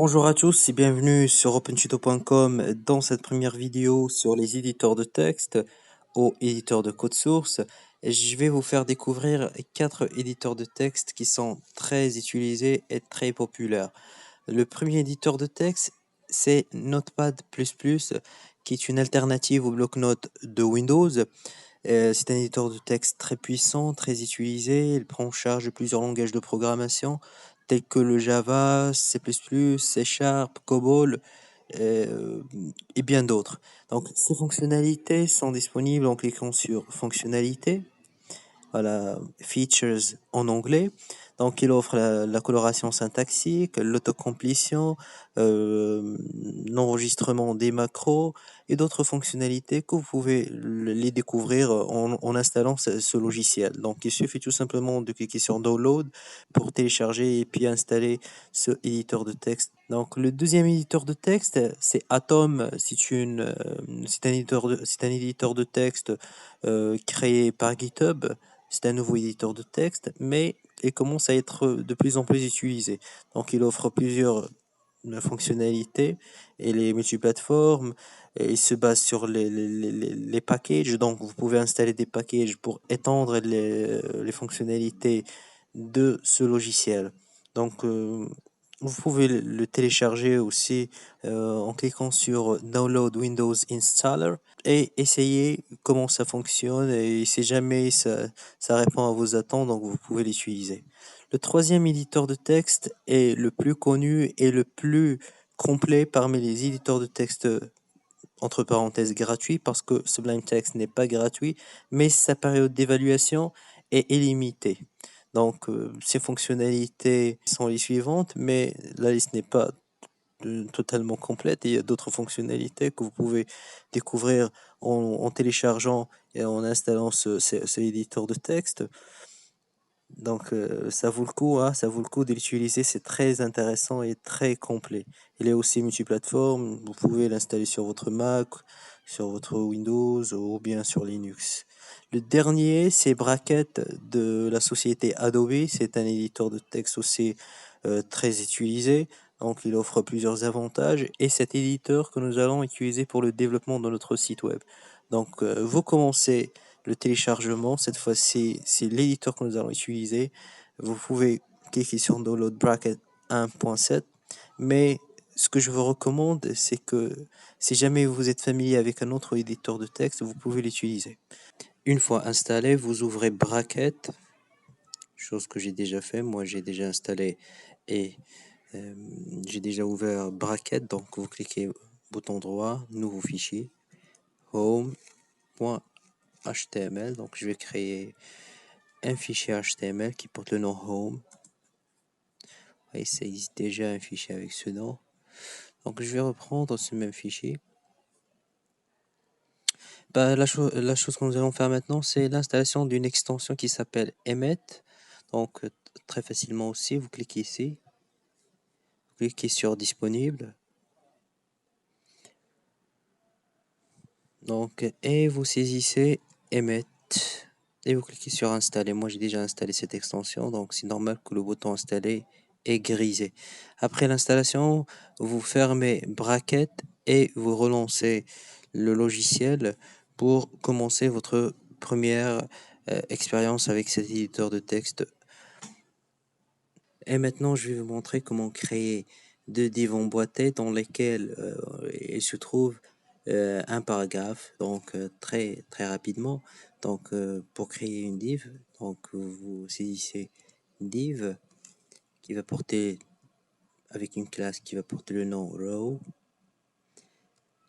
Bonjour à tous et bienvenue sur opentuto.com dans cette première vidéo sur les éditeurs de texte ou éditeurs de code source. Je vais vous faire découvrir 4 éditeurs de texte qui sont très utilisés et très populaires. Le premier éditeur de texte, c'est Notepad++, qui est une alternative au bloc-notes de Windows. C'est un éditeur de texte très puissant, très utilisé. Il prend en charge plusieurs langages de programmation tels que le Java, C++, C Sharp, COBOL euh, et bien d'autres. Donc, ces fonctionnalités sont disponibles en cliquant sur Fonctionnalités, voilà, Features en anglais. Donc, il offre la coloration syntaxique, l'autocomplétion, l'enregistrement des macros et d'autres fonctionnalités que vous pouvez les découvrir en installant ce logiciel. Donc, il suffit tout simplement de cliquer sur Download pour télécharger et puis installer ce éditeur de texte. Donc, le deuxième éditeur de texte, c'est Atom. C'est un éditeur de texte créé par GitHub. C'est un nouveau éditeur de texte, mais il commence à être de plus en plus utilisé. Donc, il offre plusieurs fonctionnalités et les multiplateformes. Et il se base sur les packages. Donc, vous pouvez installer des packages pour étendre les fonctionnalités de ce logiciel. Donc, vous pouvez le télécharger aussi en cliquant sur Download Windows Installer et essayer comment ça fonctionne. Et si jamais ça répond à vos attentes, donc vous pouvez l'utiliser. Le troisième éditeur de texte est le plus connu et le plus complet parmi les éditeurs de texte entre parenthèses gratuits parce que Sublime Text n'est pas gratuit, mais sa période d'évaluation est illimitée. Donc, ces fonctionnalités sont les suivantes, mais la liste n'est pas totalement complète et il y a d'autres fonctionnalités que vous pouvez découvrir en téléchargeant et en installant ce éditeur de texte. Donc, ça vaut le coup, hein, ça vaut le coup de l'utiliser, c'est très intéressant et très complet. Il est aussi multiplateforme, vous pouvez l'installer sur votre Mac, sur votre Windows ou bien sur Linux. Le dernier, c'est Bracket de la société Adobe, c'est un éditeur de texte aussi très utilisé, donc il offre plusieurs avantages et cet éditeur que nous allons utiliser pour le développement de notre site web. Donc, vous commencez le téléchargement. Cette fois-ci, c'est l'éditeur que nous allons utiliser. Vous pouvez cliquer sur Download Bracket 1.7. Mais ce que je vous recommande, c'est que si jamais vous êtes familier avec un autre éditeur de texte, vous pouvez l'utiliser. Une fois installé, vous ouvrez Bracket, chose que j'ai déjà fait. Moi, j'ai déjà installé et euh, j'ai déjà ouvert Bracket. Donc, vous cliquez bouton droit, nouveau fichier, home.html. Donc, je vais créer un fichier HTML qui porte le nom home. Et ça existe déjà un fichier avec ce nom. Donc je vais reprendre ce même fichier. La chose que nous allons faire maintenant, c'est l'installation d'une extension qui s'appelle Emmet. Donc très facilement aussi, vous cliquez ici, vous cliquez sur disponible. Donc et vous saisissez Emmet et vous cliquez sur installer. Moi j'ai déjà installé cette extension, donc c'est normal que le bouton installer est grisé. Après l'installation, vous fermez Bracket et vous relancez le logiciel pour commencer votre première expérience avec cet éditeur de texte. Et maintenant, je vais vous montrer comment créer deux divs emboîtés dans lesquels il se trouve un paragraphe, donc très très rapidement. Donc pour créer une div, donc vous saisissez div qui va porter avec une classe qui va porter le nom row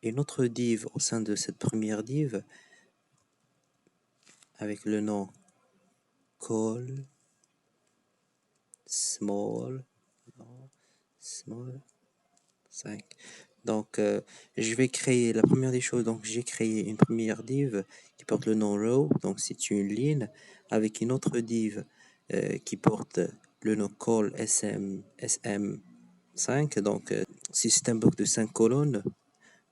et notre div au sein de cette première div avec le nom call small 5. Donc je vais créer la première des choses. Donc j'ai créé une première div qui porte le nom row, donc c'est une ligne avec une autre div qui porte le nom call sm5. Donc c'est un bloc de 5 colonnes.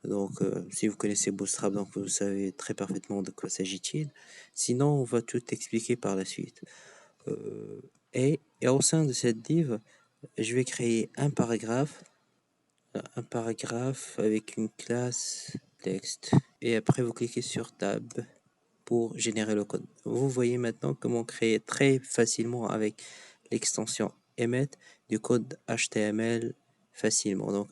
Donc, si vous connaissez Bootstrap, donc vous savez très parfaitement de quoi s'agit-il. Sinon, on va tout expliquer par la suite. Et au sein de cette div, je vais créer un paragraphe un paragraphe avec une classe texte. Et après, vous cliquez sur Tab pour générer le code. Vous voyez maintenant comment créer très facilement avec l'extension Emmet du code HTML facilement.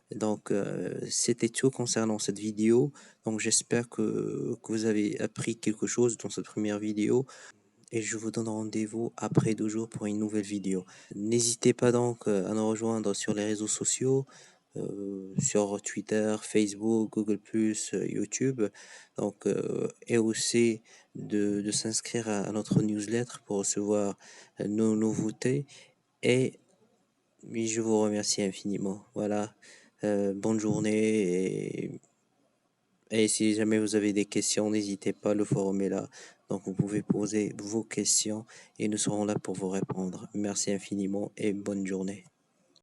C'était tout concernant cette vidéo. Donc, j'espère que vous avez appris quelque chose dans cette première vidéo et je vous donne rendez-vous après 2 jours pour une nouvelle vidéo. N'hésitez pas donc à nous rejoindre sur les réseaux sociaux, sur Twitter, Facebook, Google+, YouTube, et aussi de s'inscrire à notre newsletter pour recevoir nos nouveautés. Et oui, je vous remercie infiniment. Voilà, bonne journée et si jamais vous avez des questions, n'hésitez pas, le forum est là. Donc vous pouvez poser vos questions et nous serons là pour vous répondre. Merci infiniment et bonne journée.